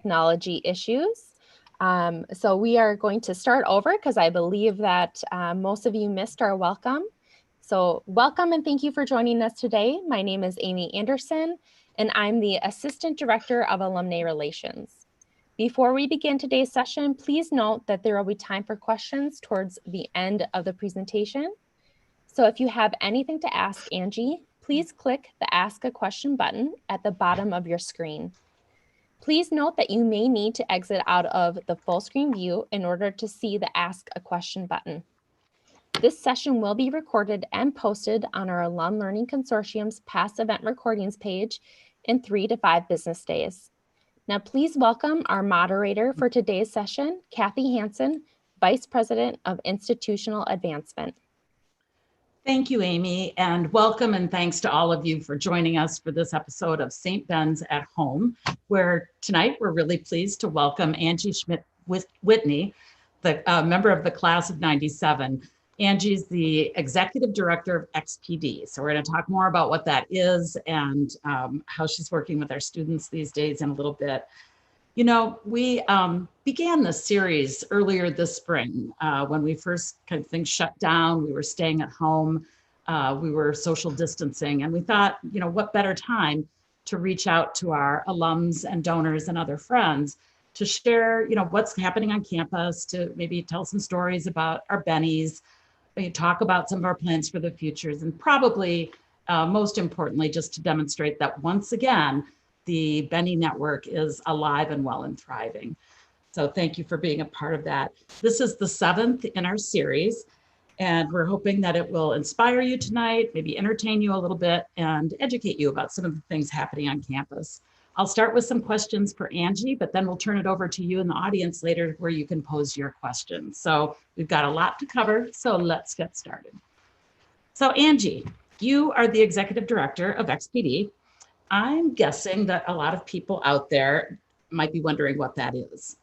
Technology issues. So we are going to start over because I believe that most of you missed our welcome. So welcome and thank you for joining us today. My name is Amy Anderson, and I'm the Assistant Director of Alumni Relations. Before we begin today's session, please note that there will be time for questions towards the end of the presentation. So if you have anything to ask Angie, please click the Ask a Question button at the bottom of your screen. Please note that you may need to exit out of the full screen view in order to see the Ask a Question button. This session will be recorded and posted on our Alum Learning Consortium's past event recordings page in 3 to 5 business days. Now, please welcome our moderator for today's session, Cathy Hansen, Vice President of Institutional Advancement. Thank you, Amy, and welcome and thanks to all of you for joining us for this episode of St. Ben's at Home, where tonight we're really pleased to welcome Angie Schmidt with Whitney, the member of the class of 97. Angie's the Executive Director of XPD. So we're going to talk more about what that is and how she's working with our students these days in a little bit. You know, we began this series earlier this spring when we first kind of things shut down. We were staying at home. We were social distancing. And we thought, you know, what better time to reach out to our alums and donors and other friends to share, you know, what's happening on campus, to maybe tell some stories about our bennies, talk about some of our plans for the futures, and probably most importantly, just to demonstrate that once again, the Benny Network is alive and well and thriving. So thank you for being a part of that. This is the 7th in our series, and we're hoping that it will inspire you tonight, maybe entertain you a little bit, and educate you about some of the things happening on campus. I'll start with some questions for Angie, but then we'll turn it over to you in the audience later where you can pose your questions. So we've got a lot to cover, so let's get started. So Angie, you are the Executive Director of XPD. I'm guessing that a lot of people out there might be wondering what that is.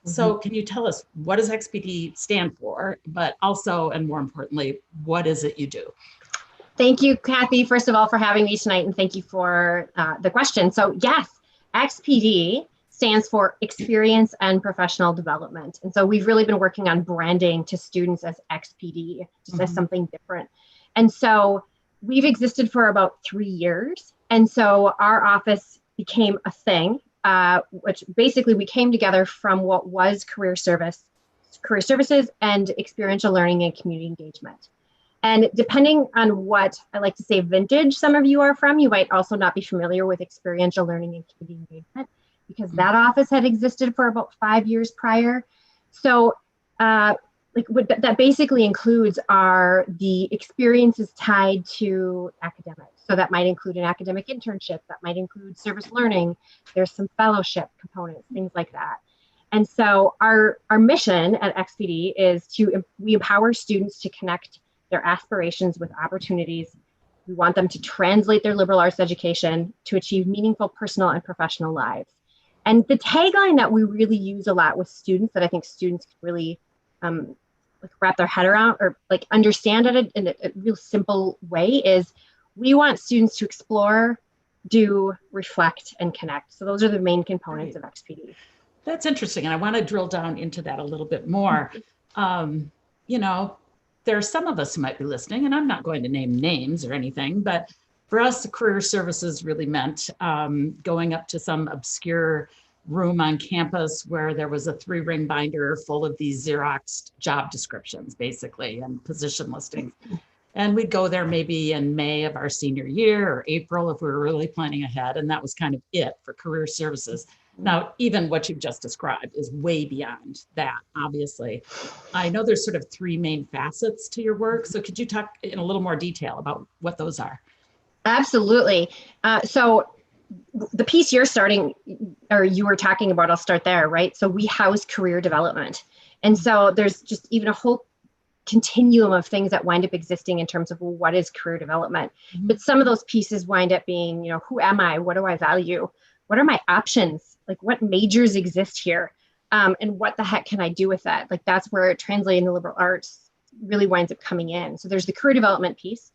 So can you tell us, what does XPD stand for, but also, and more importantly, what is it you do? Thank you, Cathy, first of all, for having me tonight, and thank you for the question. So yes, XPD stands for Experience and Professional Development. And so we've really been working on branding to students as XPD, just as something different. And so we've existed for about 3 years. And so our office became a thing, which basically we came together from what was career services and experiential learning and community engagement. And depending on what I like to say vintage some of you are from, you might also not be familiar with experiential learning and community engagement, because that office had existed for about 5 years prior. So what that basically includes are the experiences tied to academics. So that might include an academic internship, that might include service learning. There's some fellowship components, things like that. And so our mission at XPD is we empower students to connect their aspirations with opportunities. We want them to translate their liberal arts education to achieve meaningful personal and professional lives. And the tagline that we really use a lot with students, that I think students can really wrap their head around or understand it in a real simple way, is we want students to explore, do, reflect, and connect. So those are the main components of XPD. That's interesting. And I want to drill down into that a little bit more. You know, there are some of us who might be listening, and I'm not going to name names or anything, but for us, the career services really meant going up to some obscure room on campus where there was a 3-ring binder full of these Xeroxed job descriptions, basically, and position listings. And we'd go there maybe in May of our senior year or April if we were really planning ahead. And that was kind of it for career services. Now, even what you've just described is way beyond that, obviously. I know there's sort of 3 main facets to your work. So could you talk in a little more detail about what those are? Absolutely. So the piece you're starting, or you were talking about, I'll start there, right? So we house career development. And so there's just even a whole continuum of things that wind up existing in terms of, well, what is career development? But some of those pieces wind up being, you know, who am I? What do I value? What are my options? Like, what majors exist here? And what the heck can I do with that? Like, that's where translating the liberal arts really winds up coming in. So there's the career development piece.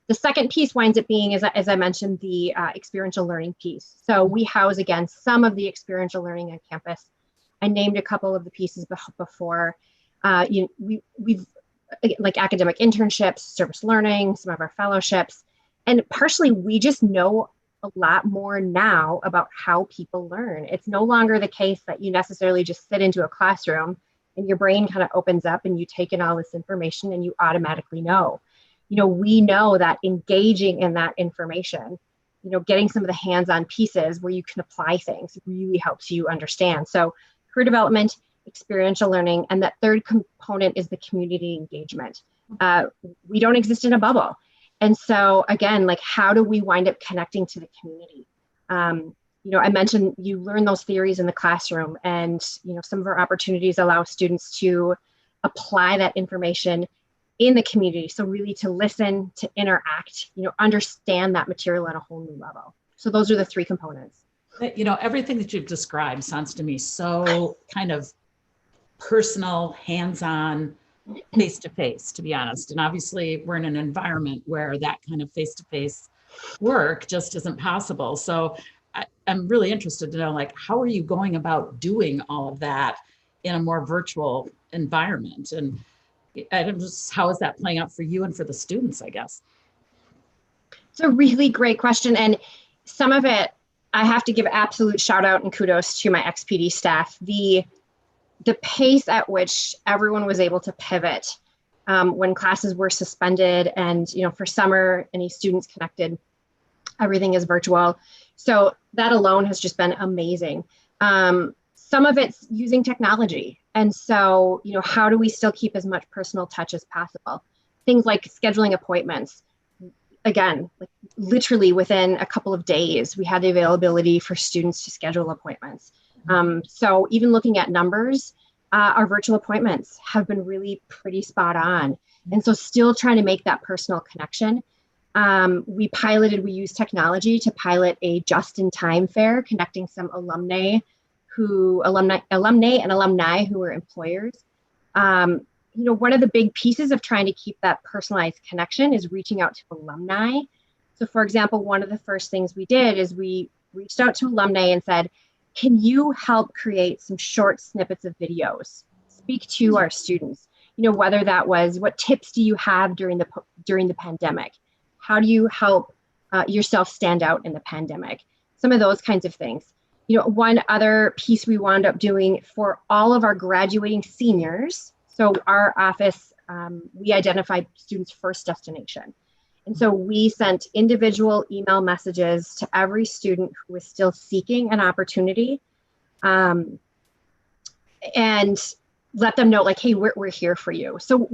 The second piece winds up being, as I mentioned, the experiential learning piece. So we house, again, some of the experiential learning on campus. I named a couple of the pieces before. We've like academic internships, service learning, some of our fellowships, and partially we just know a lot more now about how people learn. It's no longer the case that you necessarily just sit into a classroom and your brain kind of opens up and you take in all this information and you automatically know. We know that engaging in that information, getting some of the hands-on pieces where you can apply things really helps you understand. So career development, experiential learning, and that third component is the community engagement. We don't exist in a bubble. And so again, like, how do we wind up connecting to the community? I mentioned you learn those theories in the classroom, and some of our opportunities allow students to apply that information in the community. So really to listen, to interact, understand that material at a whole new level. So those are the three components. Everything that you've described sounds to me so kind of personal, hands-on, face-to-face, to be honest. And obviously we're in an environment where that kind of face-to-face work just isn't possible. So I'm really interested to know, like, how are you going about doing all of that in a more virtual environment? And how is that playing out for you and for the students, I guess? It's a really great question. And some of it, I have to give absolute shout out and kudos to my XPD staff. The pace at which everyone was able to pivot when classes were suspended, and for summer, any students connected, everything is virtual. So that alone has just been amazing. Some of it's using technology. And so, how do we still keep as much personal touch as possible? Things like scheduling appointments. Again, like literally within a couple of days, we had the availability for students to schedule appointments. So even looking at numbers, our virtual appointments have been really pretty spot on. And so still trying to make that personal connection. We used technology to pilot a just-in-time fair, connecting some alumni and alumni who were employers. One of the big pieces of trying to keep that personalized connection is reaching out to alumni. So for example, one of the first things we did is we reached out to alumni and said, can you help create some short snippets of videos? Speak to our students, whether that was, what tips do you have during the pandemic? How do you help yourself stand out in the pandemic? Some of those kinds of things. One other piece we wound up doing for all of our graduating seniors. So our office, we identified students' first destination. And so we sent individual email messages to every student who was still seeking an opportunity, and let them know, like, hey, we're here for you. So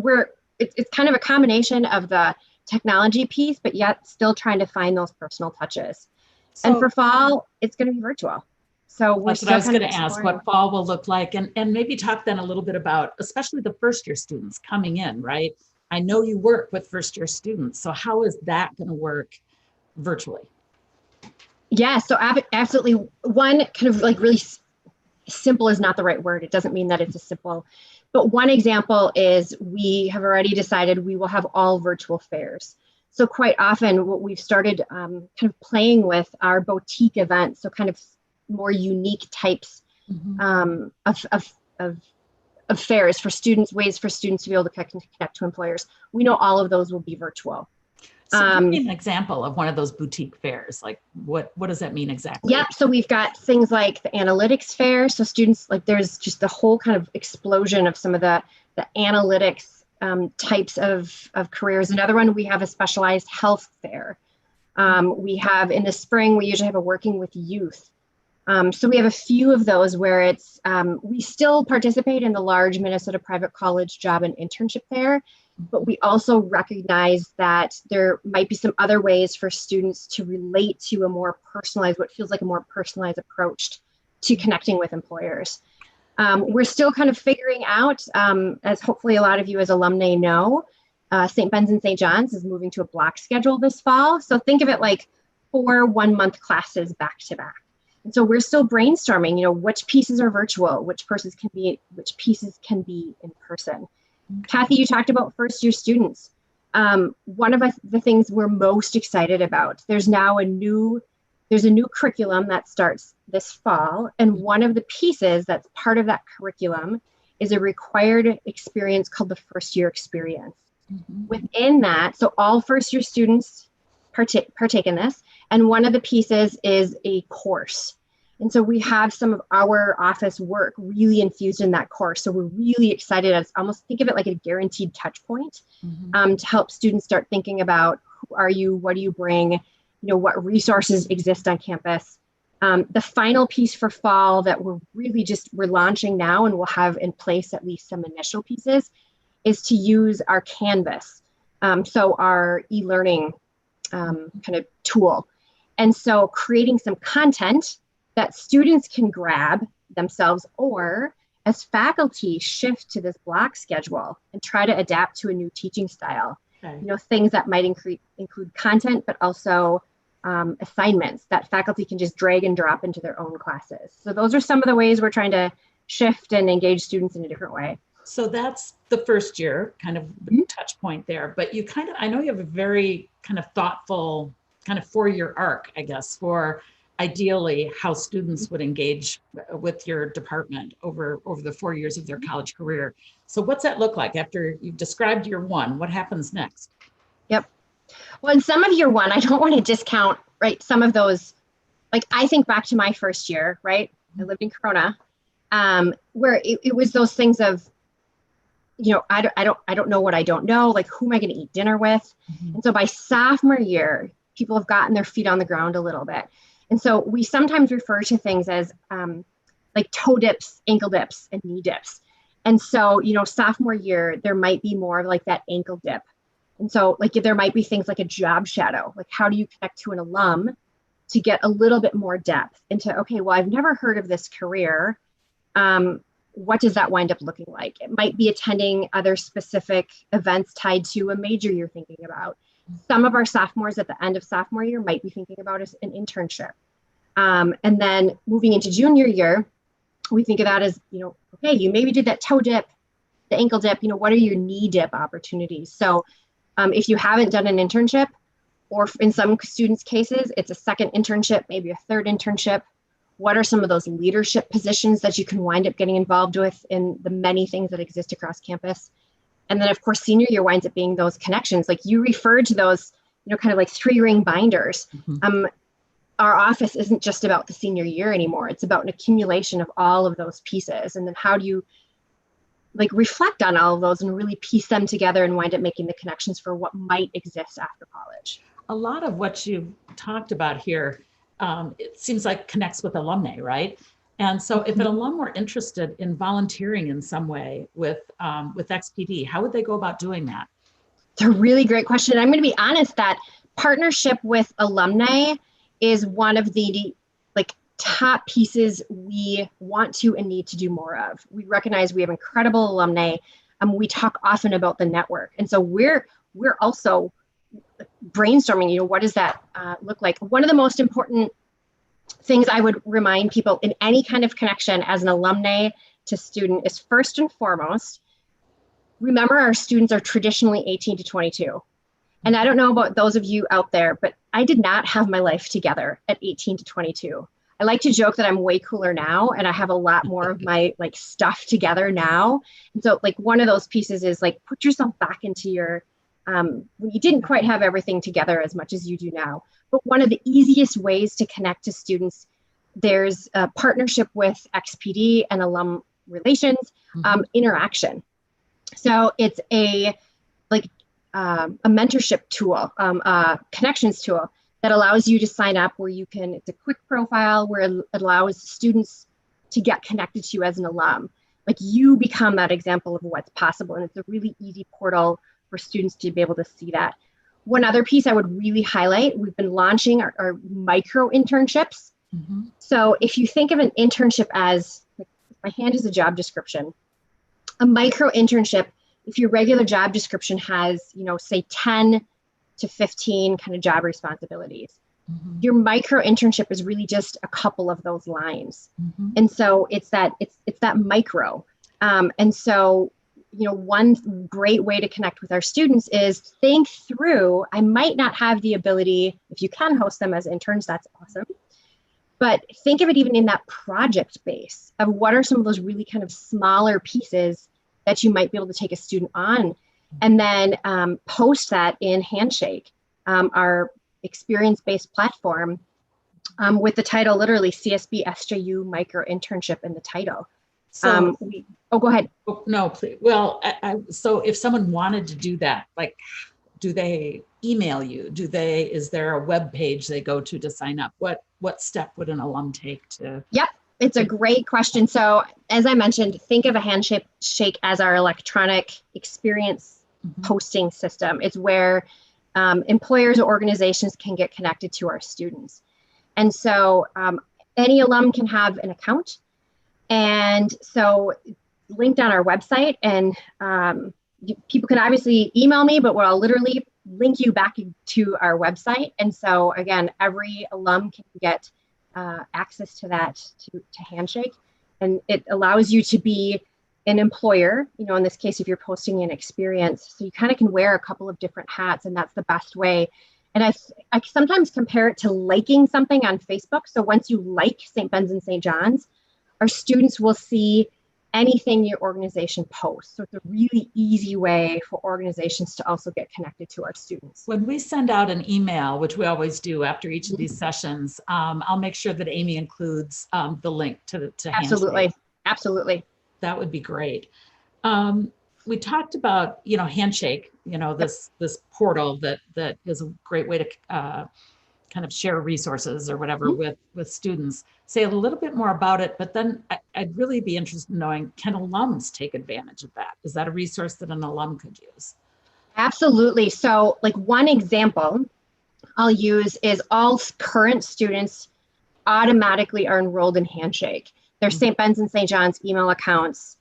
it's kind of a combination of the technology piece, but yet still trying to find those personal touches. So, and for fall, it's going to be virtual. So that's what I was going to ask, what fall will look like, and maybe talk then a little bit about, especially the first year students coming in, right? I know you work with first year students, so how is that going to work virtually? Yeah, so absolutely. One kind of like really simple is not the right word. It doesn't mean that it's a simple, but one example is we have already decided we will have all virtual fairs. So quite often what we've started kind of playing with are boutique events, so kind of more unique types of fairs for students, ways for students to be able to connect to employers. We know all of those will be virtual. So give me an example of one of those boutique fairs. Like what does that mean exactly? Yep. So we've got things like the analytics fair. So students, like, there's just the whole kind of explosion of some of the analytics types of careers. Another one, we have a specialized health fair. We have in the spring, we usually have a working with youth. So we have a few of those where it's, we still participate in the large Minnesota private college job and internship fair, but we also recognize that there might be some other ways for students to relate to a more personalized, what feels like a more personalized approach to connecting with employers. We're still kind of figuring out, as hopefully a lot of you as alumni know, St. Ben's and St. John's is moving to a block schedule this fall. So think of it like 4 one-month classes back to back. And so we're still brainstorming, which pieces are virtual, which pieces can be in person. Cathy, you talked about first year students. One of the things we're most excited about, there's a new curriculum that starts this fall. And one of the pieces that's part of that curriculum is a required experience called the first year experience. Mm-hmm. Within that, so all first year students partake in this. And one of the pieces is a course. And so we have some of our office work really infused in that course. So we're really excited. I almost think of it like a guaranteed touch point, mm-hmm. To help students start thinking about who are you, what do you bring, what resources exist on campus. The final piece for fall that we're launching now and we'll have in place at least some initial pieces is to use our Canvas. So our e-learning kind of tool. And so creating some content that students can grab themselves, or as faculty shift to this block schedule and try to adapt to a new teaching style. Okay. Things that might include content, but also assignments that faculty can just drag and drop into their own classes. So those are some of the ways we're trying to shift and engage students in a different way. So that's the first year kind of mm-hmm. touch point there, but I know you have a very kind of thoughtful kind of 4-year arc, I guess, for ideally how students would engage with your department over the 4 years of their college career. So what's that look like after you've described year one? What happens next? Yep. Well, in some of year one, I don't want to discount, right, some of those, like I think back to my first year, right? I lived in Corona, where it was those things of, I don't know what I don't know, like who am I going to eat dinner with? Mm-hmm. And so by sophomore year, people have gotten their feet on the ground a little bit. And so we sometimes refer to things as like toe dips, ankle dips, and knee dips. And so, sophomore year, there might be more of like that ankle dip. And so like there might be things like a job shadow, like how do you connect to an alum to get a little bit more depth into, okay, well, I've never heard of this career. What does that wind up looking like? It might be attending other specific events tied to a major you're thinking about. Some of our sophomores at the end of sophomore year might be thinking about an internship. And then moving into junior year, we think of that as, okay, you maybe did that toe dip, the ankle dip, what are your knee dip opportunities? So if you haven't done an internship, or in some students' cases, it's a second internship, maybe a third internship. What are some of those leadership positions that you can wind up getting involved with in the many things that exist across campus? And then, of course, senior year winds up being those connections. Like you referred to those, kind of like 3-ring binders. Mm-hmm. Our office isn't just about the senior year anymore. It's about an accumulation of all of those pieces. And then how do you like reflect on all of those and really piece them together and wind up making the connections for what might exist after college? A lot of what you've talked about here, it seems like connects with alumni, right? And so if an alum were interested in volunteering in some way with XPD, how would they go about doing that? It's a really great question. I'm going to be honest that partnership with alumni is one of the top pieces we want to and need to do more of. We recognize we have incredible alumni. We talk often about the network. And so we're also brainstorming, what does that look like? One of the most important things I would remind people in any kind of connection as an alumni to student is first and foremost, remember our students are traditionally 18 to 22. And I don't know about those of you out there, but I did not have my life together at 18 to 22. I like to joke that I'm way cooler now and I have a lot more of my stuff together now. And so one of those pieces is put yourself back into your, when you didn't quite have everything together as much as you do now. But one of the easiest ways to connect to students, there's a partnership with XPD and alum relations, interaction. So it's a mentorship tool, a connections tool that allows you to sign up where you can, it's a quick profile where it allows students to get connected to you as an alum. You become that example of what's possible. And it's a really easy portal for students to be able to see that. One other piece I would really highlight, we've been launching our micro internships. Mm-hmm. So if you think of an internship as, my hand is a job description, a micro internship, if your regular job description has, say 10 to 15 kind of job responsibilities, your micro internship is really just a couple of those lines. And so it's that micro. And so one great way to connect with our students is think through, I might not have the ability, if you can host them as interns, that's awesome. But think of it even in that project base of what are some of those really kind of smaller pieces that you might be able to take a student on, and then post that in Handshake, our experience-based platform, with the title literally CSB SJU Micro Internship in the title. So, go ahead. Oh, no, please. Well, so if someone wanted to do that, like, do they email you? Is there a web page they go to sign up? What step would an alum take to? Yep, it's a great question. So as I mentioned, think of a Handshake as our electronic experience posting system. It's where employers or organizations can get connected to our students. And so any alum can have an account. And so linked on our website, and people can obviously email me, but I'll literally link you back to our website. And so again, every alum can get access to that, to Handshake. And it allows you to be an employer, in this case, if you're posting an experience, so you kind of can wear a couple of different hats, and that's the best way. And I sometimes compare it to liking something on Facebook. So once you like St. Ben's and St. John's, our students will see anything your organization posts. So it's a really easy way for organizations to also get connected to our students. When we send out an email, which we always do after each of these sessions, I'll make sure that Amy includes the link to Absolutely. Handshake. Absolutely. That would be great. We talked about, Handshake, this portal that is a great way to kind of share resources or whatever with students. Say a little bit more about it, but then I'd really be interested in knowing, can alums take advantage of that? Is that a resource that an alum could use? Absolutely. So like one example I'll use is all current students automatically are enrolled in Handshake. Their St. Ben's and St. John's email accounts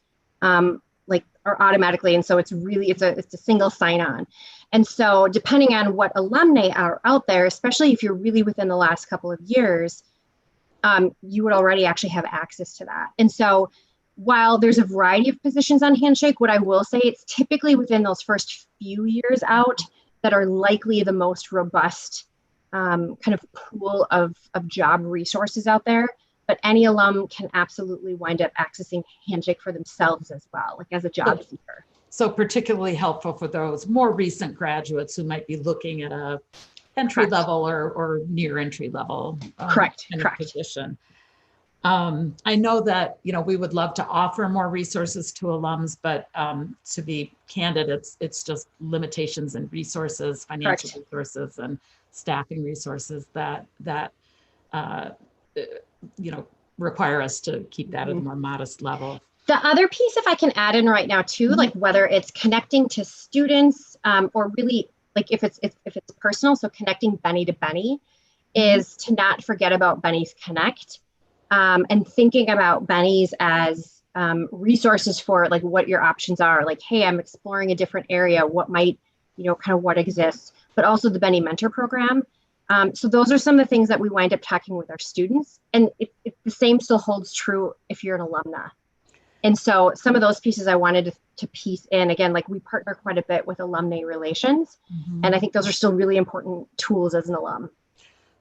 are automatically, and so it's a single sign-on. And so depending on what alumni are out there, especially if you're really within the last couple of years, you would already actually have access to that. And so while there's a variety of positions on Handshake, what I will say, it's typically within those first few years out that are likely the most robust kind of pool of job resources out there. But any alum can absolutely wind up accessing Handshake for themselves as well, like as a job seeker. So particularly helpful for those more recent graduates who might be looking at a entry level or near entry level Correct. position. I know that, we would love to offer more resources to alums, but to be candid, it's just limitations and resources, financial resources and staffing resources that require us to keep that at a more modest level. The other piece, if I can add in right now too, like whether it's connecting to students or really like if it's personal, so connecting Benny to Benny, is to not forget about Benny's Connect and thinking about Benny's as resources for like what your options are. Like, hey, I'm exploring a different area. What might, kind of what exists, but also the Benny Mentor Program. So those are some of the things that we wind up talking with our students. And the same still holds true if you're an alumna. And so some of those pieces I wanted to piece in, again, like we partner quite a bit with alumni relations. And I think those are still really important tools as an alum.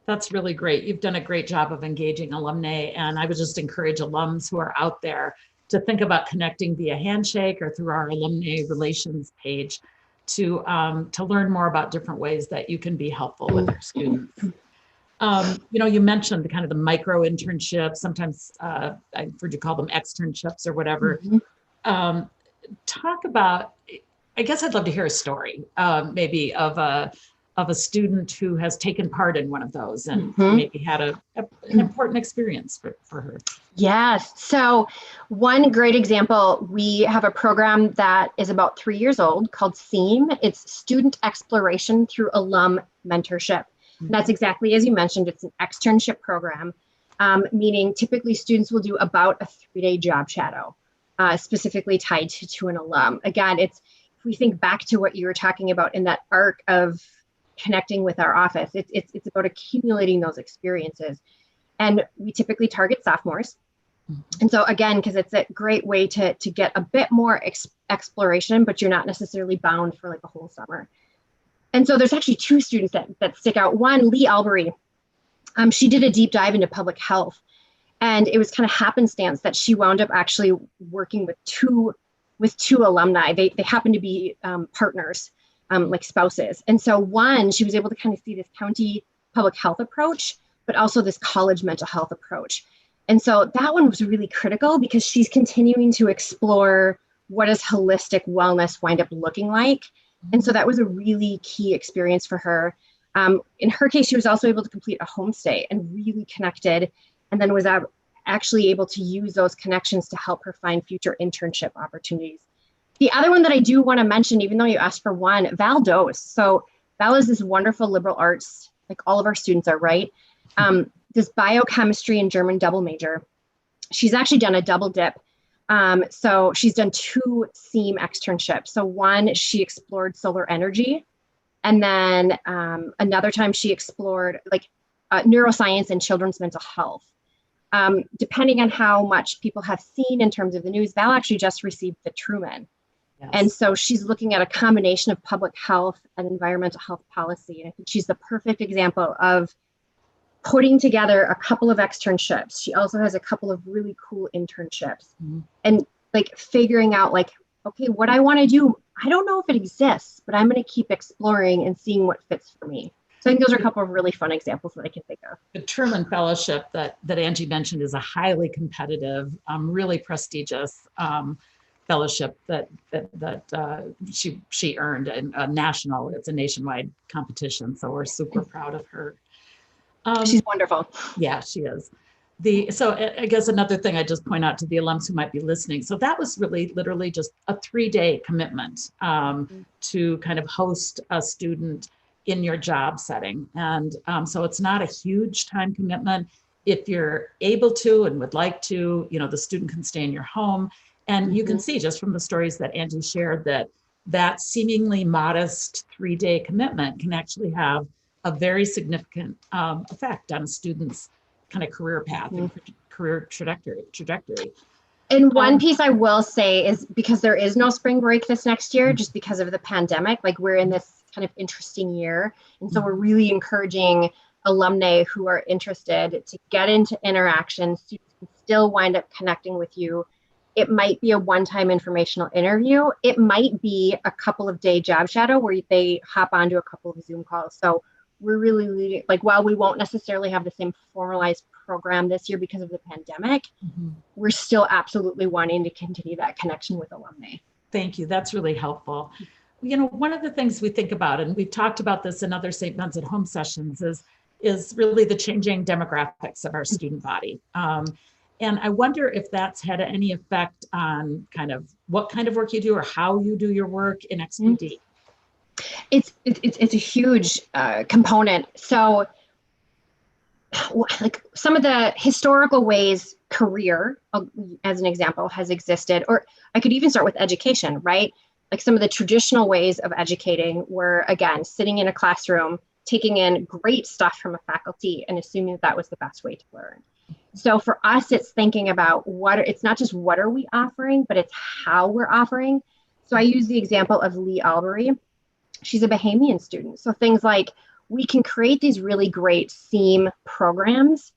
That's really great. You've done a great job of engaging alumni. And I would just encourage alums who are out there to think about connecting via Handshake or through our alumni relations page to learn more about different ways that you can be helpful with your students. You mentioned kind of the micro internships. Sometimes I've heard you call them externships or whatever. Talk about, I guess I'd love to hear a story, maybe of a student who has taken part in one of those and maybe had an important experience for her. Yes. So one great example, we have a program that is about 3 years old called SEAM. It's Student Exploration Through Alum Mentorship. And that's exactly as you mentioned, it's an externship program, meaning typically students will do about a 3-day job shadow, specifically tied to an alum. Again, if we think back to what you were talking about in that arc of connecting with our office, it's about accumulating those experiences. And we typically target sophomores. And so again, because it's a great way to get a bit more exploration, but you're not necessarily bound for like a whole summer. And so there's actually two students that stick out. One, Lee Albury, she did a deep dive into public health. And it was kind of happenstance that she wound up actually working with two alumni. They happened to be partners, like spouses. And so one, she was able to kind of see this county public health approach, but also this college mental health approach. And so that one was really critical because she's continuing to explore what does holistic wellness wind up looking like. And so that was a really key experience for her. In her case, she was also able to complete a homestay and really connected, and then was actually able to use those connections to help her find future internship opportunities. The other one that I do want to mention, even though you asked for one, Val Dose. So Val is this wonderful liberal arts, like all of our students are, right? This biochemistry and German double major. She's actually done a double dip. So she's done 2 SEAM externships. So one, she explored solar energy. And then another time she explored like neuroscience and children's mental health. Depending on how much people have seen in terms of the news, Val actually just received the Truman. Yes. And so she's looking at a combination of public health and environmental health policy. And I think she's the perfect example of putting together a couple of externships. She also has a couple of really cool internships and like figuring out like, okay, what I want to do, I don't know if it exists, but I'm going to keep exploring and seeing what fits for me. So I think those are a couple of really fun examples that I can think of. The Truman Fellowship that Angie mentioned is a highly competitive, really prestigious fellowship that she earned a national. It's a nationwide competition, so we're super proud of her. She's wonderful. Yeah, she is. So I guess another thing I just point out to the alums who might be listening. So that was really literally just a 3-day commitment to kind of host a student in your job setting. And so it's not a huge time commitment. If you're able to and would like to, the student can stay in your home. And you can see just from the stories that Angie shared that seemingly modest 3-day commitment can actually have a very significant effect on a student's kind of career path and career trajectory. And one piece I will say is because there is no spring break this next year, just because of the pandemic, like we're in this kind of interesting year. And so we're really encouraging alumni who are interested to get into interaction. Students can still wind up connecting with you. It might be a one-time informational interview. It might be a couple of day job shadow where they hop onto a couple of Zoom calls. So we're really, like, while we won't necessarily have the same formalized program this year because of the pandemic, we're still absolutely wanting to continue that connection with alumni. Thank you. That's really helpful. One of the things we think about, and we've talked about this in other St. Ben's at Home sessions, is really the changing demographics of our student body. And I wonder if that's had any effect on kind of what kind of work you do or how you do your work in XPD. It's a huge component. So like some of the historical ways career, as an example, has existed, or I could even start with education, right? Like some of the traditional ways of educating were, again, sitting in a classroom, taking in great stuff from a faculty and assuming that was the best way to learn. So for us, it's thinking about it's not just what are we offering, but it's how we're offering. So I use the example of Lee Albury. She's a Bahamian student. So things like we can create these really great SEAM programs,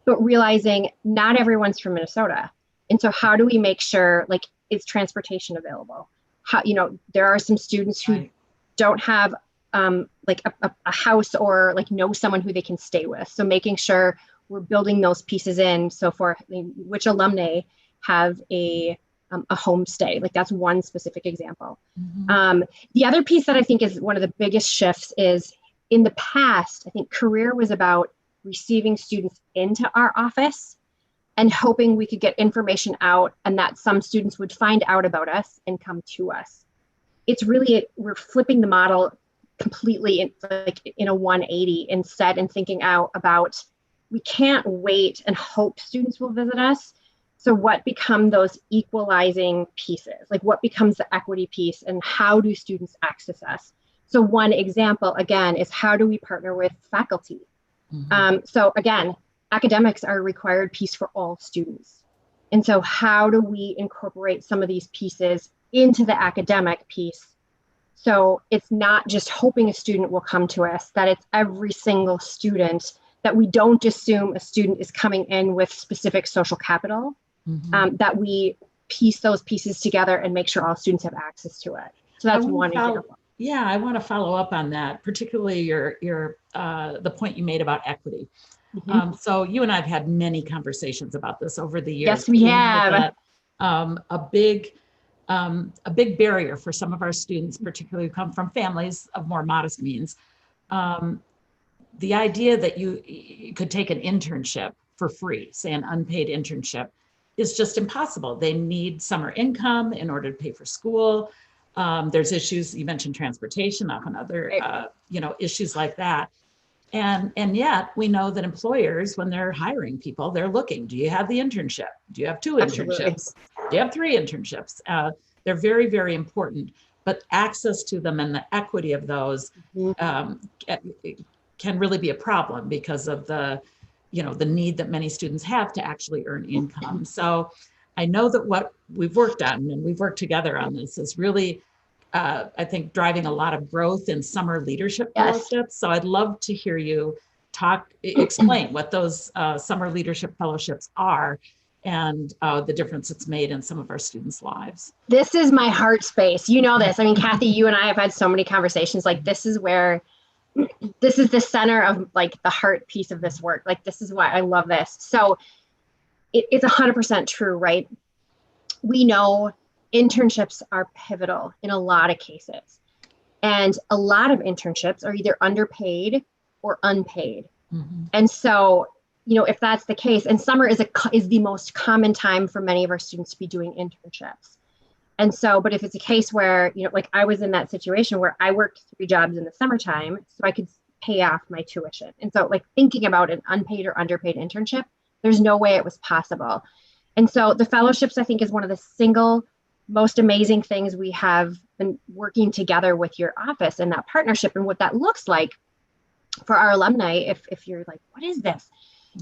but realizing not everyone's from Minnesota. And so how do we make sure like is transportation available? How, there are some students who don't have like a house or like know someone who they can stay with. So making sure we're building those pieces in. So for which alumni have a homestay, like that's one specific example. The other piece that I think is one of the biggest shifts is in the past, I think career was about receiving students into our office and hoping we could get information out and that some students would find out about us and come to us. It's really, we're flipping the model completely in a 180 instead and thinking out about, we can't wait and hope students will visit us. So what become those equalizing pieces? Like what becomes the equity piece and how do students access us? So one example, again, is how do we partner with faculty? So again, academics are a required piece for all students. And so how do we incorporate some of these pieces into the academic piece? So it's not just hoping a student will come to us, that it's every single student, that we don't assume a student is coming in with specific social capital, that we piece those pieces together and make sure all students have access to it. So that's one example. Yeah, I want to follow up on that, particularly your the point you made about equity. So you and I have had many conversations about this over the years. Yes, we have. A big barrier for some of our students, particularly who come from families of more modest means, the idea that you could take an internship for free, say an unpaid internship, is just impossible. They need summer income in order to pay for school. There's issues, you mentioned transportation, often other issues like that. And yet we know that employers, when they're hiring people, they're looking, do you have the internship? Do you have 2 internships? Do you have 3 internships? They're very, very important, but access to them and the equity of those can really be a problem because of the need that many students have to actually earn income. So I know that what we've worked on, and we've worked together on this, is really, I think, driving a lot of growth in summer leadership fellowships. So I'd love to hear you explain what those summer leadership fellowships are and the difference it's made in some of our students' lives. This is my heart space. You know this. I mean, Cathy, you and I have had so many conversations. Like, this is the center of like the heart piece of this work. Like, this is why I love this. So it's 100% true, right? We know internships are pivotal in a lot of cases. And a lot of internships are either underpaid or unpaid. And so, if that's the case, and summer is the most common time for many of our students to be doing internships. And so, but if it's a case where, like I was in that situation where I worked 3 jobs in the summertime so I could pay off my tuition. And so, like, thinking about an unpaid or underpaid internship, there's no way it was possible. And so the fellowships, I think, is one of the single most amazing things we have been working together with your office and that partnership, and what that looks like for our alumni. If you're like, what is this?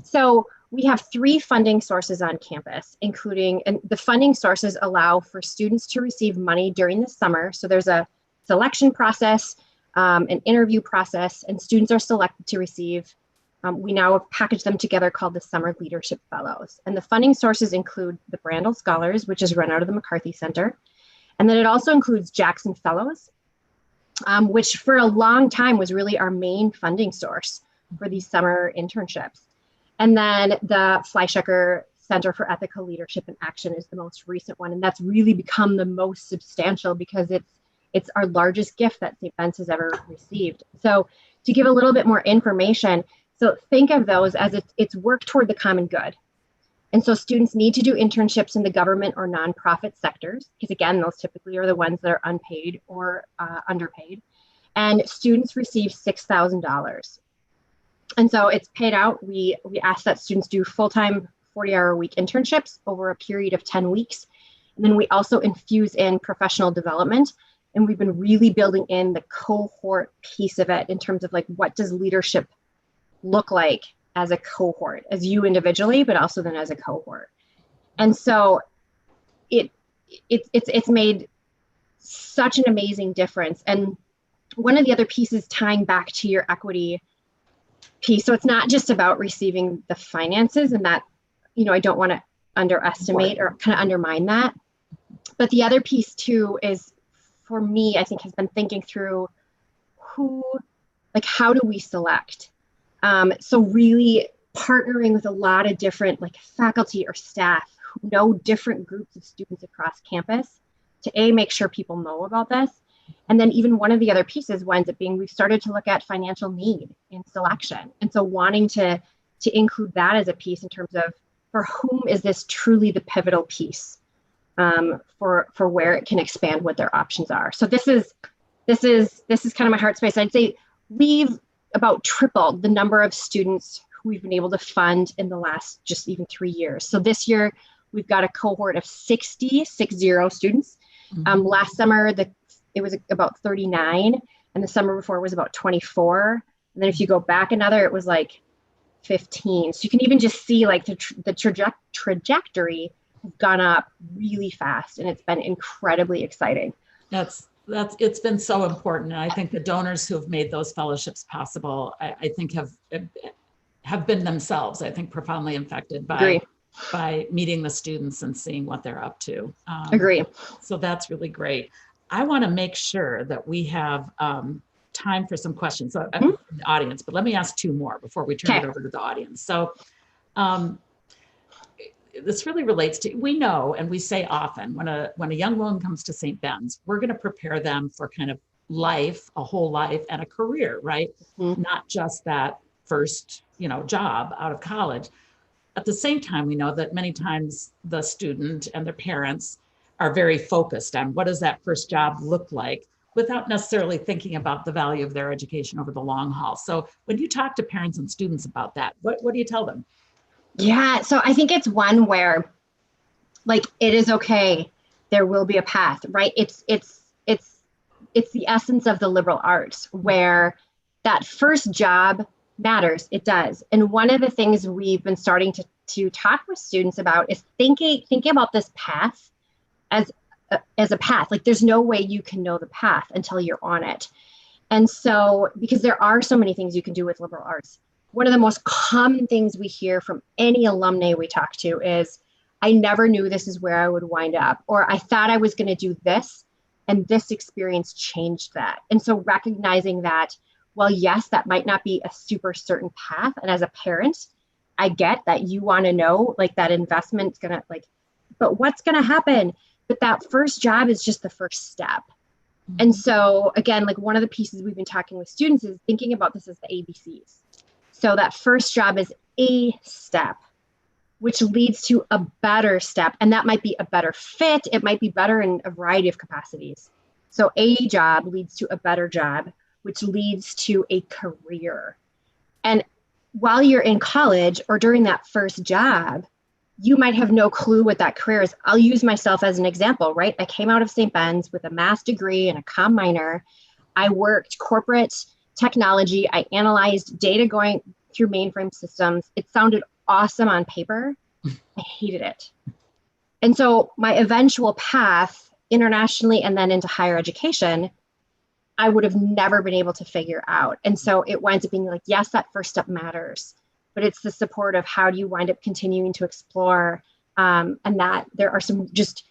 So we have 3 funding sources on campus, including, and the funding sources allow for students to receive money during the summer. So there's a selection process, an interview process, and students are selected to receive, we now have packaged them together, called the Summer Leadership Fellows. And the funding sources include the Brandel Scholars, which is run out of the McCarthy Center. And then it also includes Jackson Fellows, which for a long time was really our main funding source for these summer internships. And then the Fleischacker Center for Ethical Leadership and Action is the most recent one. And that's really become the most substantial because it's our largest gift that St. Ben's has ever received. So to give a little bit more information, so think of those as it's work toward the common good. And so students need to do internships in the government or nonprofit sectors, because again, those typically are the ones that are unpaid or underpaid. And students receive $6,000. And so it's paid out. We ask that students do full-time 40-hour-a-week internships over a period of 10 weeks. And then we also infuse in professional development. And we've been really building in the cohort piece of it in terms of like, what does leadership look like as a cohort, as you individually, but also then as a cohort. And so it's made such an amazing difference. And one of the other pieces tying back to your equity piece, so it's not just about receiving the finances, and that, I don't want to underestimate or kind of undermine that. But the other piece too is, for me, I think, has been thinking through how do we select? So really partnering with a lot of different faculty or staff who know different groups of students across campus to make sure people know about this. And then even one of the other pieces winds up being, we've started to look at financial need in selection. And so wanting to include that as a piece in terms of, for whom is this truly the pivotal piece for where it can expand what their options are. So this is kind of my heart space. I'd say we've about tripled the number of students who we've been able to fund in the last just even 3 years. So this year we've got a cohort of 60 students. Last summer it was about 39, and the summer before was about 24. And then if you go back another, it was 15. So you can even just see the trajectory has gone up really fast, and it's been incredibly exciting. It's been so important. And I think the donors who have made those fellowships possible, I think have been themselves, I think, profoundly affected by meeting the students and seeing what they're up to. Agree. So that's really great. I want to make sure that we have time for some questions from the audience, but let me ask two more before we turn it over to the audience. So this really relates to, we know, and we say often, when a young woman comes to St. Ben's, we're going to prepare them for kind of life, a whole life and a career, right? Not just that first, job out of college. At the same time, we know that many times the student and their parents are very focused on what does that first job look like, without necessarily thinking about the value of their education over the long haul. So when you talk to parents and students about that, what do you tell them? Yeah, so I think it's one where, like, it is okay. There will be a path, right? It's the essence of the liberal arts, where that first job matters. It does. And one of the things we've been starting to talk with students about is thinking about this path as a path. Like, there's no way you can know the path until you're on it. And so, because there are so many things you can do with liberal arts, one of the most common things we hear from any alumni we talk to is, I never knew this is where I would wind up, or I thought I was going to do this, and this experience changed that. And so recognizing that, well, yes, that might not be a super certain path. And as a parent, I get that you want to know, like, that investment's going to, like, but what's going to happen? But that first job is just the first step. And so again, like, one of the pieces we've been talking with students is thinking about this as the ABCs. So that first job is a step, which leads to a better step. And that might be a better fit. It might be better in a variety of capacities. So a job leads to a better job, which leads to a career. And while you're in college or during that first job, you might have no clue what that career is. I'll use myself as an example, right? I came out of St. Ben's with a math degree and a comm minor. I worked corporate technology. I analyzed data going through mainframe systems. It sounded awesome on paper. I hated it. And so my eventual path internationally and then into higher education, I would have never been able to figure out. And so it winds up being like, yes, that first step matters, but it's the support of how do you wind up continuing to explore. And that there are some, just,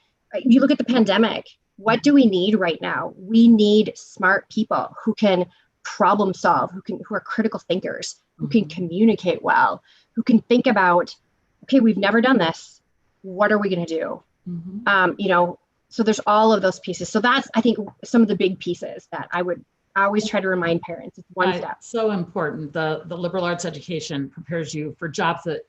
you look at the pandemic, what do we need right now? We need smart people who can problem solve, who are critical thinkers, who can communicate well, who can think about, okay, we've never done this. What are we going to do? So there's all of those pieces. So that's, I think, some of the big pieces that I always try to remind parents. It's one step. So important. The liberal arts education prepares you for jobs that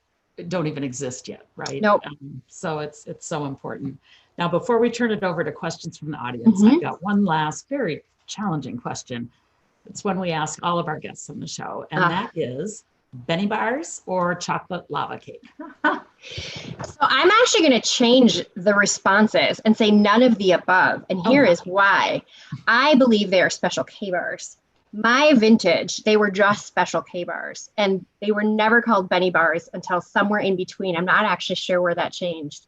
don't even exist yet, right? Nope. So it's so important. Now, before we turn it over to questions from the audience, I've got one last very challenging question. It's one we ask all of our guests on the show, and that is Benny bars or chocolate lava cake? So I'm actually going to change the responses and say none of the above. And here is why. I believe they are special K bars. My vintage, they were just special K bars, and they were never called Benny bars until somewhere in between. I'm not actually sure where that changed.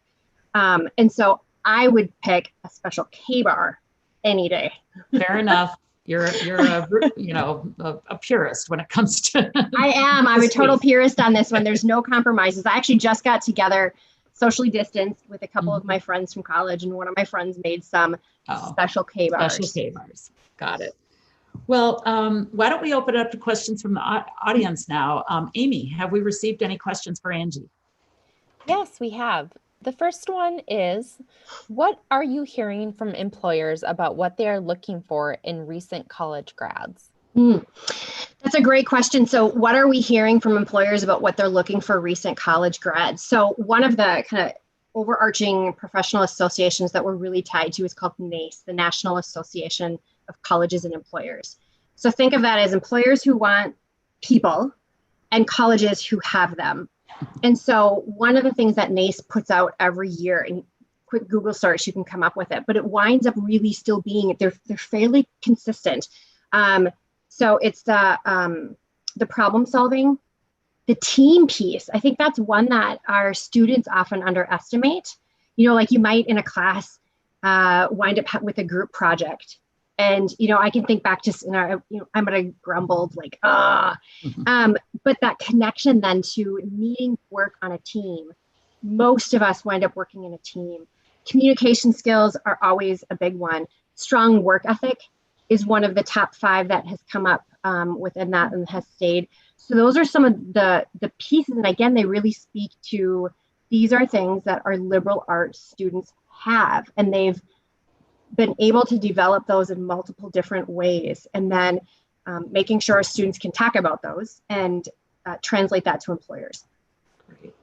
And so I would pick a special K bar any day. Fair enough. You're a purist when it comes to. I am. I'm a total purist on this one. There's no compromises. I actually just got together, socially distanced, with a couple of my friends from college, and one of my friends made some special K bars. Special K bars. Got it. Well, why don't we open it up to questions from the audience now? Amy, have we received any questions for Angie? Yes, we have. The first one is, what are you hearing from employers about what they are looking for in recent college grads? That's a great question. So what are we hearing from employers about what they're looking for recent college grads? So one of the kind of overarching professional associations that we're really tied to is called NACE, the National Association of Colleges and Employers. So think of that as employers who want people and colleges who have them. And so one of the things that NACE puts out every year, and quick Google search, you can come up with it, but it winds up really still being, they're fairly consistent. So it's the problem solving, the team piece. I think that's one that our students often underestimate, Like you might in a class wind up with a group project. And, I can think back to, I might have grumbled like, but that connection then to needing to work on a team, most of us wind up working in a team. Communication skills are always a big one. Strong work ethic is one of the top 5 that has come up within that and has stayed. So those are some of the pieces. And again, they really speak to, these are things that our liberal arts students have, and they've been able to develop those in multiple different ways. And then making sure our students can talk about those and translate that to employers. Great.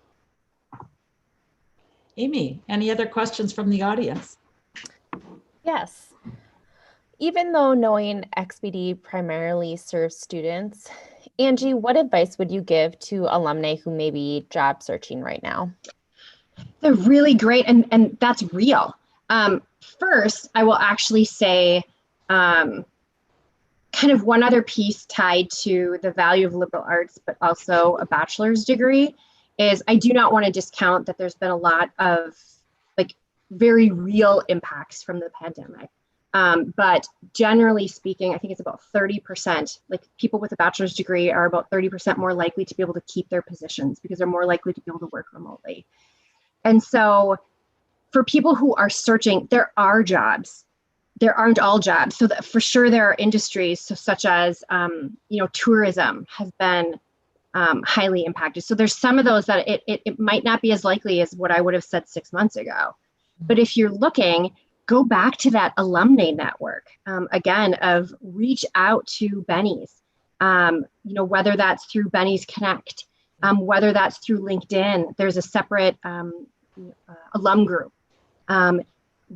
Amy, any other questions from the audience? Yes. Even though knowing XPD primarily serves students, Angie, what advice would you give to alumni who may be job searching right now? They're really great, and that's real. First, I will actually say kind of one other piece tied to the value of liberal arts, but also a bachelor's degree, is I do not want to discount that there's been a lot of like very real impacts from the pandemic. But generally speaking, I think it's about 30%, like people with a bachelor's degree are about 30% more likely to be able to keep their positions because they're more likely to be able to work remotely. And so for people who are searching, there are jobs. There aren't all jobs. So that for sure there are industries such as, tourism has been highly impacted. So there's some of those that it might not be as likely as what I would have said 6 months ago. But if you're looking, go back to that alumni network, again, of reach out to Benny's, whether that's through Benny's Connect, whether that's through LinkedIn. There's a separate alum group.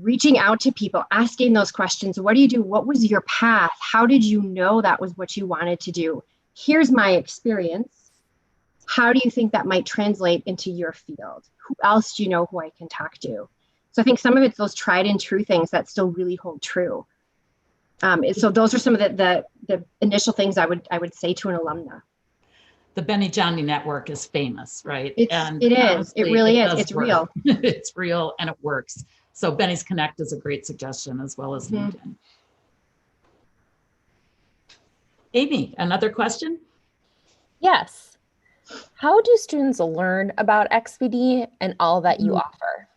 Reaching out to people, asking those questions. What do you do? What was your path? How did you know that was what you wanted to do? Here's my experience. How do you think that might translate into your field? Who else do you know who I can talk to? So I think some of it's those tried and true things that still really hold true. So those are some of the initial things I would say to an alumna. The Benny Johnny network is famous, right? It is. It really is. It's real. It's real and it works. So Benny's Connect is a great suggestion as well as LinkedIn. Amy, another question? Yes. How do students learn about XPD and all that you offer?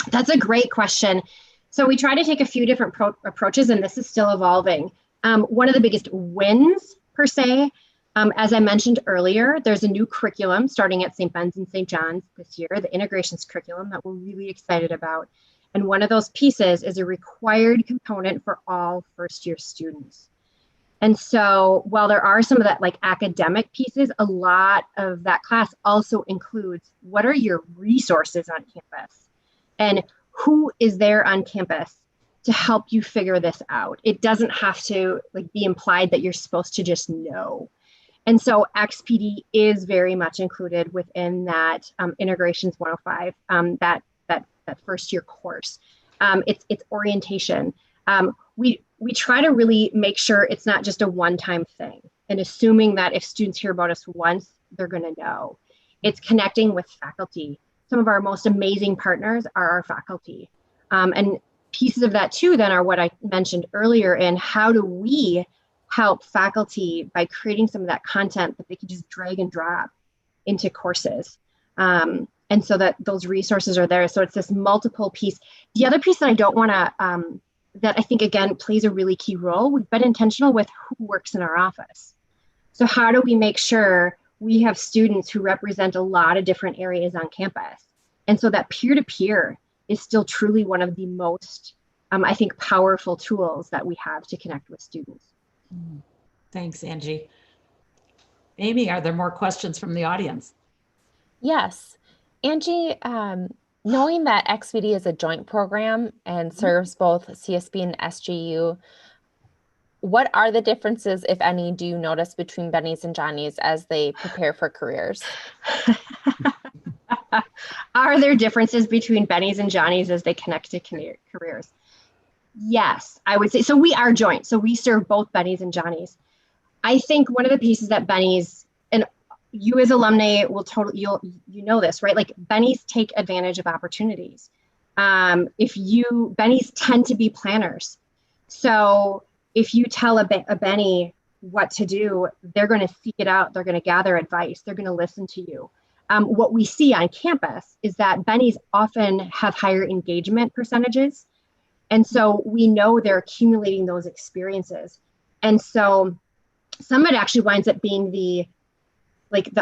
That's a great question. So we try to take a few different approaches, and this is still evolving. One of the biggest wins, per se, as I mentioned earlier, there's a new curriculum starting at St. Ben's and St. John's this year, the integrations curriculum that we're really excited about. And one of those pieces is a required component for all first-year students. And so while there are some of that like academic pieces, a lot of that class also includes what are your resources on campus and who is there on campus to help you figure this out. It doesn't have to like be implied that you're supposed to just know. And so XPD is very much included within that Integrations 105, that first year course. It's orientation. We try to really make sure it's not just a one-time thing and assuming that if students hear about us once, they're going to know. It's connecting with faculty. Some of our most amazing partners are our faculty. And pieces of that too then are what I mentioned earlier in how do we help faculty by creating some of that content that they can just drag and drop into courses. And so that those resources are there. So it's this multiple piece. The other piece that I don't want to, that I think, again, plays a really key role, we've been intentional with who works in our office. So how do we make sure we have students who represent a lot of different areas on campus? And so that peer-to-peer is still truly one of the most, I think, powerful tools that we have to connect with students. Thanks, Angie. Amy, are there more questions from the audience? Yes. Angie, knowing that XPD is a joint program and serves both CSB and SGU, what are the differences, if any, do you notice between Benny's and Johnny's as they prepare for careers? Are there differences between Benny's and Johnny's as they connect to careers? Yes, I would say. So we are joint. So we serve both Benny's and Johnny's. I think one of the pieces that Benny's, and you as alumni will totally, you know this, right? Like Benny's take advantage of opportunities. Bennies tend to be planners. So if you tell a Benny what to do, they're going to seek it out. They're going to gather advice. They're going to listen to you. What we see on campus is that Bennies often have higher engagement percentages. And so we know they're accumulating those experiences. And so some of it actually winds up being the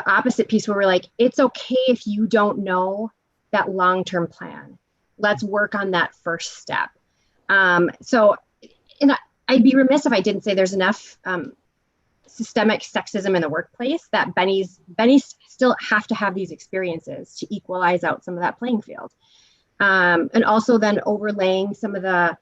opposite piece where we're like, it's okay if you don't know that long-term plan. Let's work on that first step. I'd be remiss if I didn't say there's enough systemic sexism in the workplace that Bennies still have to have these experiences to equalize out some of that playing field. And also then overlaying some of the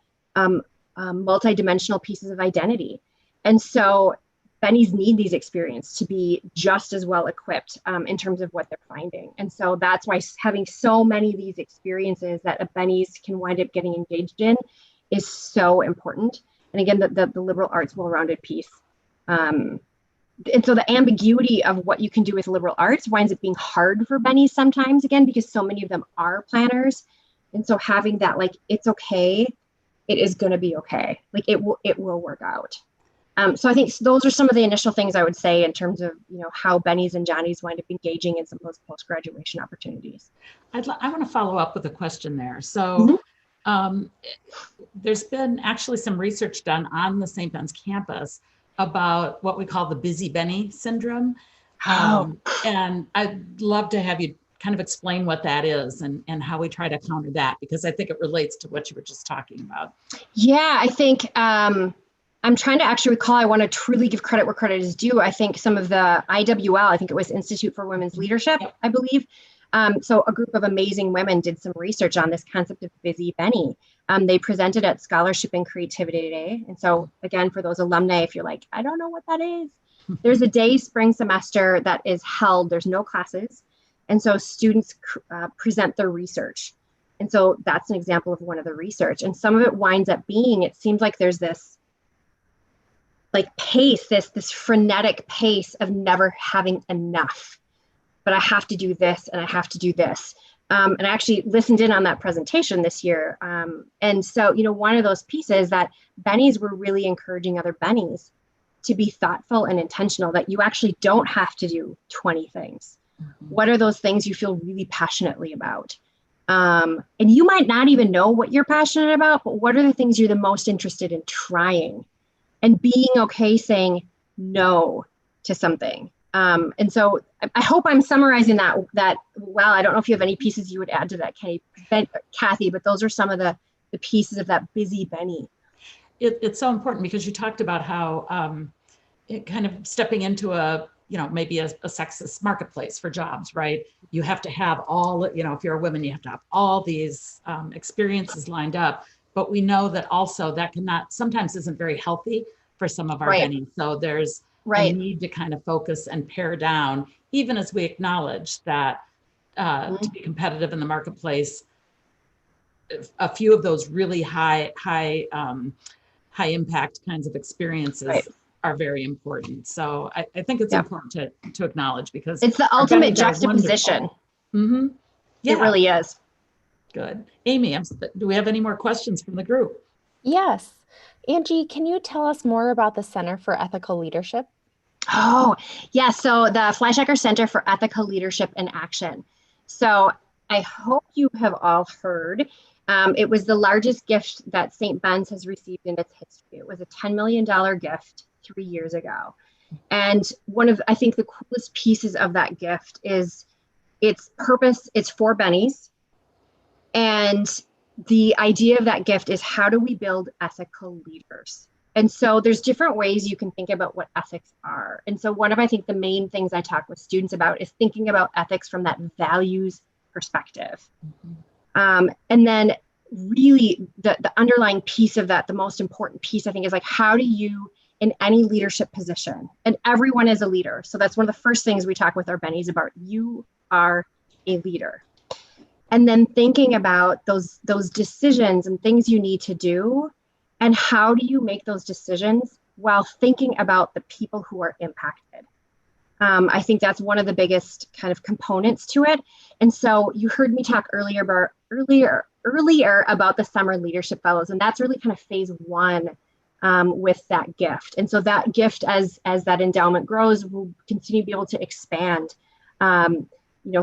multidimensional pieces of identity. And so Bennies need these experiences to be just as well equipped in terms of what they're finding. And so that's why having so many of these experiences that a Bennies can wind up getting engaged in is so important. And again, the liberal arts well-rounded piece. And so the ambiguity of what you can do with liberal arts winds up being hard for Bennies sometimes, again, because so many of them are planners. And so having that, like, it's okay, it is going to be okay. Like it will work out. So I think those are some of the initial things I would say in terms of, how Bennies and Johnnies wind up engaging in some of those post-graduation opportunities. I want to follow up with a question there. So there's been actually some research done on the St. Ben's campus about what we call the busy Benny syndrome. And I'd love to have you kind of explain what that is and how we try to counter that, because I think it relates to what you were just talking about. Yeah, I think I'm trying to actually recall, I want to truly give credit where credit is due. I think some of the IWL, I think it was Institute for Women's Leadership, I believe. So a group of amazing women did some research on this concept of busy Benny. They presented at Scholarship and Creativity Day. And so again, for those alumni, if you're like, I don't know what that is, there's a day spring semester that is held, there's no classes. And so students present their research. And so that's an example of one of the research. And some of it winds up being, it seems like there's this pace, this frenetic pace of never having enough. But I have to do this and I have to do this. And I actually listened in on that presentation this year. And so, one of those pieces that Bennies were really encouraging other Bennies to be thoughtful and intentional, that you actually don't have to do 20 things. What are those things you feel really passionately about? And you might not even know what you're passionate about, but what are the things you're the most interested in trying? And being okay saying no to something. And so I hope I'm summarizing that well. I don't know if you have any pieces you would add to that, Cathy, but those are some of the pieces of that busy Benny. It's so important because you talked about how it kind of stepping into maybe a sexist marketplace for jobs, right? You have to have all, if you're a woman, you have to have all these experiences lined up. But we know that also that sometimes isn't very healthy for some of our Bennies. So there's a need to kind of focus and pare down, even as we acknowledge that to be competitive in the marketplace, a few of those really high impact kinds of experiences are very important. So I think it's important to acknowledge, because it's the ultimate juxtaposition. Mm-hmm. Yeah. It really is. Good. Amy, do we have any more questions from the group? Yes. Angie, can you tell us more about the Center for Ethical Leadership? Oh, yeah. So the Fleischacker Center for Ethical Leadership and Action. So I hope you have all heard. It was the largest gift that St. Ben's has received in its history. It was a $10 million gift 3 years ago. And one of, I think, the coolest pieces of that gift is its purpose. It's for Bennies. And the idea of that gift is, how do we build ethical leaders? And so there's different ways you can think about what ethics are. And so one of, I think, the main things I talk with students about is thinking about ethics from that values perspective. And then really the underlying piece of that, the most important piece, I think, is like, how do you, in any leadership position, and everyone is a leader. So that's one of the first things we talk with our Bennies about. You are a leader. And then thinking about those decisions and things you need to do, and how do you make those decisions while thinking about the people who are impacted. I think that's one of the biggest kind of components to it. And so you heard me talk earlier earlier about the Summer Leadership Fellows, and that's really kind of phase one with that gift. And so that gift, as that endowment grows, will continue to be able to expand.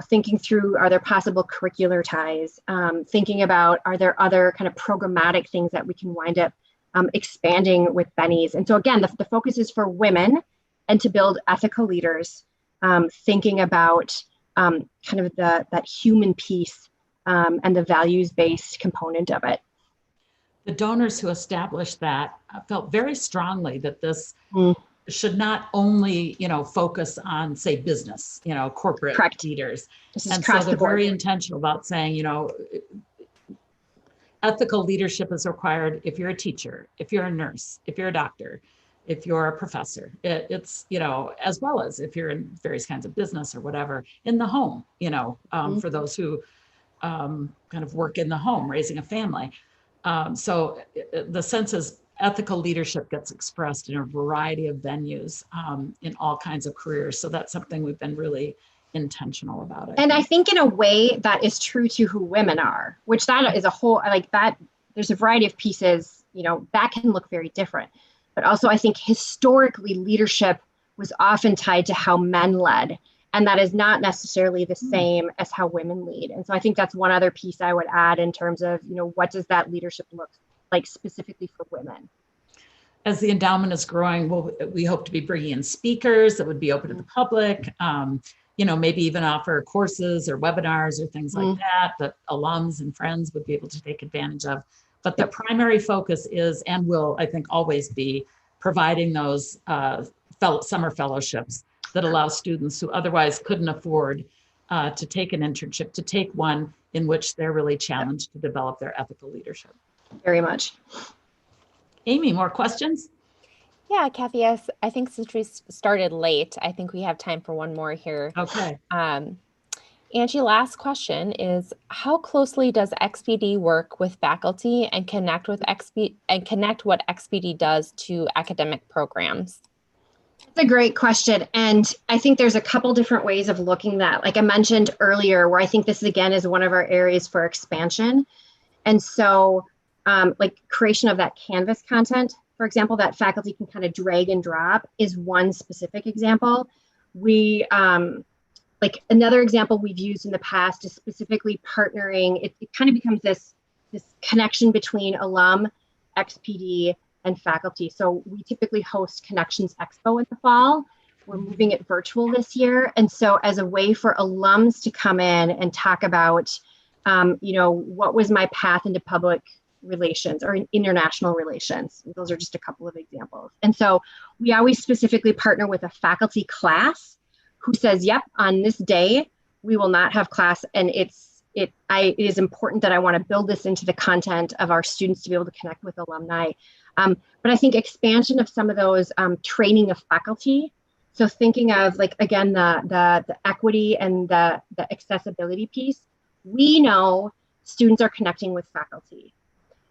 Thinking through, are there possible curricular ties? Thinking about, are there other kind of programmatic things that we can wind up expanding with Benny's? And so again, the focus is for women and to build ethical leaders, thinking about kind of that human piece and the values-based component of it. The donors who established that felt very strongly that this should not only, focus on, say, business, corporate Correct. leaders. And so they're very intentional about saying, ethical leadership is required if you're a teacher, if you're a nurse, if you're a doctor, if you're a professor. It's, as well as if you're in various kinds of business or whatever, in the home, for those who kind of work in the home, raising a family. So the sense is ethical leadership gets expressed in a variety of venues in all kinds of careers. So that's something we've been really intentional about. And I think in a way that is true to who women are, which that is a whole, like that, there's a variety of pieces, that can look very different. But also I think historically leadership was often tied to how men led. And that is not necessarily the same as how women lead. And so I think that's one other piece I would add in terms of, what does that leadership look like specifically for women? As the endowment is growing, we hope to be bringing in speakers that would be open to the public, maybe even offer courses or webinars or things like that alums and friends would be able to take advantage of. But the primary focus is, and will, I think, always be providing those summer fellowships that allow students who otherwise couldn't afford to take an internship, to take one in which they're really challenged to develop their ethical leadership. Very much. Amy, more questions? Yeah, Cathy, yes, I think since we started late, I think we have time for one more here. Okay. Angie, last question is, how closely does XPD work with faculty and connect what XPD does to academic programs? That's a great question. And I think there's a couple different ways of looking at that. Like I mentioned earlier, where I think this again is one of our areas for expansion. And so like creation of that Canvas content, for example, that faculty can kind of drag and drop is one specific example. We, like another example we've used in the past is specifically partnering. It kind of becomes this connection between alum, XPD, and faculty. So we typically host Connections Expo in the fall. We're moving it virtual this year. And so as a way for alums to come in and talk about, what was my path into public relations or international relations. Those are just a couple of examples. And so we always specifically partner with a faculty class who says, yep, on this day, we will not have class. And it is important that I want to build this into the content of our students to be able to connect with alumni. But I think expansion of some of those training of faculty. So thinking of like, again, the equity and the accessibility piece, we know students are connecting with faculty.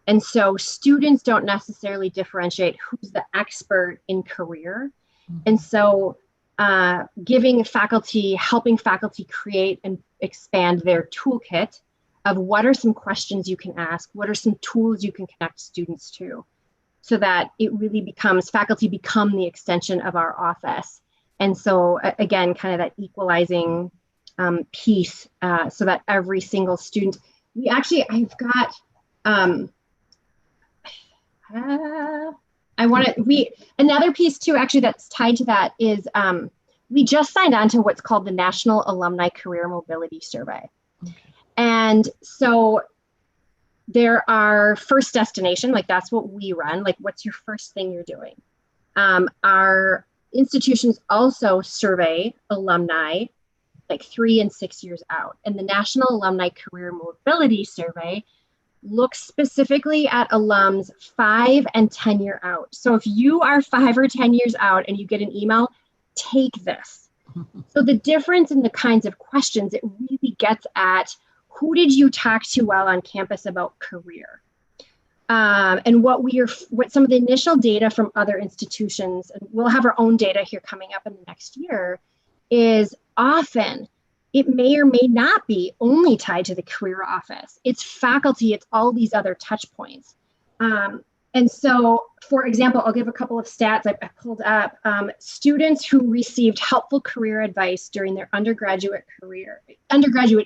And so students don't necessarily differentiate who's the expert in career. And so helping faculty create and expand their toolkit of what are some questions you can ask, what are some tools you can connect students to, so that it really becomes, faculty become the extension of our office. And so again, kind of that equalizing piece so that every single student, I've got, another piece too, actually, that's tied to that is we just signed on to what's called the National Alumni Career Mobility Survey. Okay. And so there are first destination, like that's what we run, like what's your first thing you're doing? Our institutions also survey alumni like 3 and 6 years out. And the National Alumni Career Mobility Survey looks specifically at alums 5 and 10 year out. So if you are 5 or 10 years out and you get an email, take this. So the difference in the kinds of questions, it really gets at who did you talk to while on campus about career? And what some of the initial data from other institutions, and we'll have our own data here coming up in the next year, is often it may or may not be only tied to the career office. It's faculty, it's all these other touch points. And so, for example, I'll give a couple of stats I pulled up. Students who received helpful career advice during their undergraduate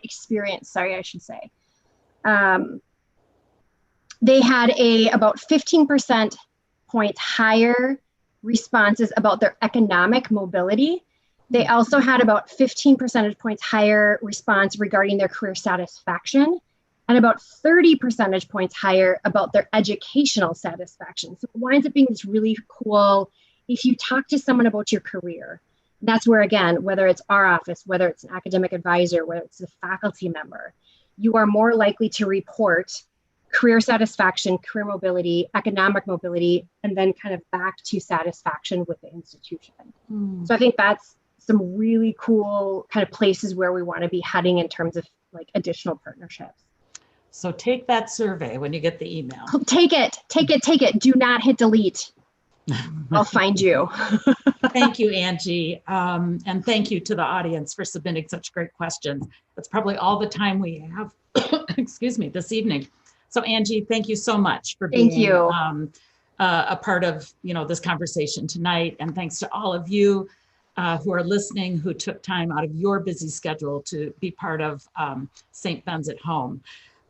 experience, I should say. They had about 15% points higher responses about their economic mobility. They also had about 15 percentage points higher response regarding their career satisfaction, and about 30 percentage points higher about their educational satisfaction. So it winds up being this really cool, if you talk to someone about your career, that's where, again, whether it's our office, whether it's an academic advisor, whether it's a faculty member, you are more likely to report career satisfaction, career mobility, economic mobility, and then kind of back to satisfaction with the institution. So I think that's some really cool kind of places where we want to be heading in terms of like additional partnerships. So take that survey when you get the email. Take it. Do not hit delete. I'll find you. Thank you, Angie. And thank you to the audience for submitting such great questions. That's probably all the time we have, excuse me, this evening. So Angie, thank you so much for being a part of this conversation tonight. And thanks to all of you who are listening, who took time out of your busy schedule to be part of St. Ben's at Home.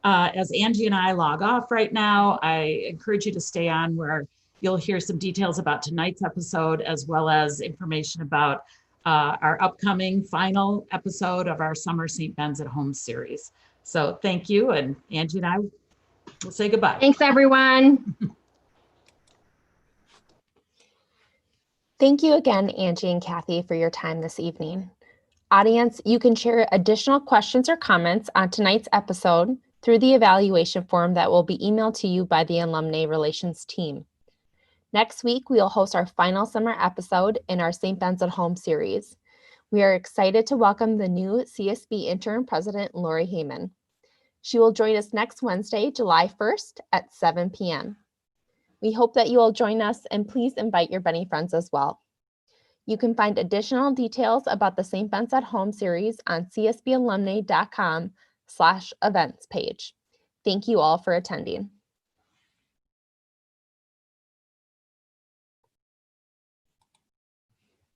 As Angie and I log off right now, I encourage you to stay on where you'll hear some details about tonight's episode, as well as information about our upcoming final episode of our Summer St. Ben's at Home series. So thank you, and Angie and I will say goodbye. Thanks, everyone. Thank you again, Angie and Cathy, for your time this evening. Audience, you can share additional questions or comments on tonight's episode through the evaluation form that will be emailed to you by the Alumni Relations team. Next week, we will host our final summer episode in our St. Ben's at Home series. We are excited to welcome the new CSB Interim President, Lori Heyman. She will join us next Wednesday, July 1st at 7 p.m. We hope that you will join us, and please invite your Benny friends as well. You can find additional details about the St. Ben's at Home series on csbalumni.com/events page. Thank you all for attending.